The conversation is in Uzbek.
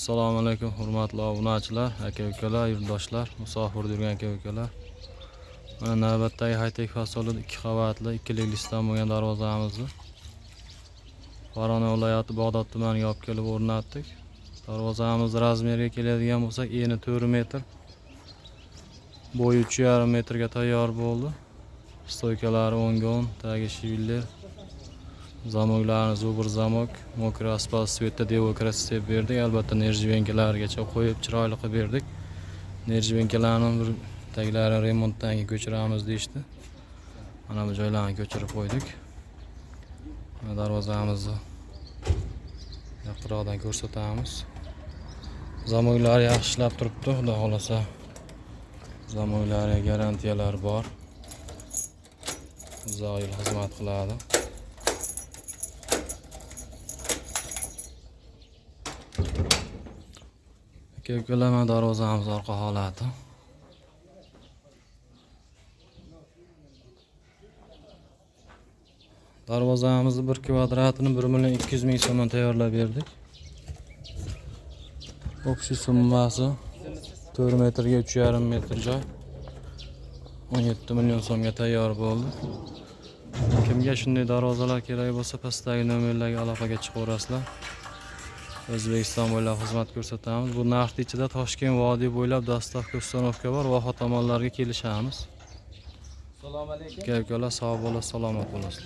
Assalomu alaykum hurmatli obunachilar, aka-ukalar, yurtdoshlar, musofir yurgan aka-ukalar. Mana navbatdagi high-tech fasolida 2 qavatli 2 lisdan bo'lgan darvozamizni Farg'ona viloyati Bag'dod tumaniga olib kelib o'rnatdik. Darvozamiz razmeriga keladigan bo'lsak, eni 4 metr, bo'yi 3,5 metrga tayyor bo'ldi. Stoykalari 10 tagi shiviller, zamoklarni zubr zamok, mokra asfalt svetda demokrasiya berdik. Albatta nerjivenkalarigacha qo'yib chiroyli qilib berdik. Nerjivenkalarning bir taglarini remontdan keyin ko'chiramiz deyishdi. Mana bu joylarni ko'chirib qo'ydik. Darvozamizni yaqinroqdan ko'rsatamiz. Zamoklar yaxshi ishlab turibdi, xudo xolasa. Zamoklariga garantiyalar bor. Uzoq yil xizmat qiladi. Aka-ukalar, darvozamiz orqa holati. Darvozamizni 1 kvadratini 1.200.000 so'mdan tayyorlab berdik. Общий summasi 4 metrga 3,5 metr joy. 17 million so'mga tayyor bo'ldi. Kimga shunday darvozalar kerak bo'lsa, pastdagi nomerlarga aloqaga chiqaverasizlar. O'zbekiston bo'ylab xizmat ko'rsatamiz. Bu narx ichida Toshkent vodiy bo'ylab dostavka ustanovka bor. Voha tomonlarga kelishamiz. Assalomu alaykum. Aka-ukalar, sog' bo'lasiz, salomat bo'lasiz.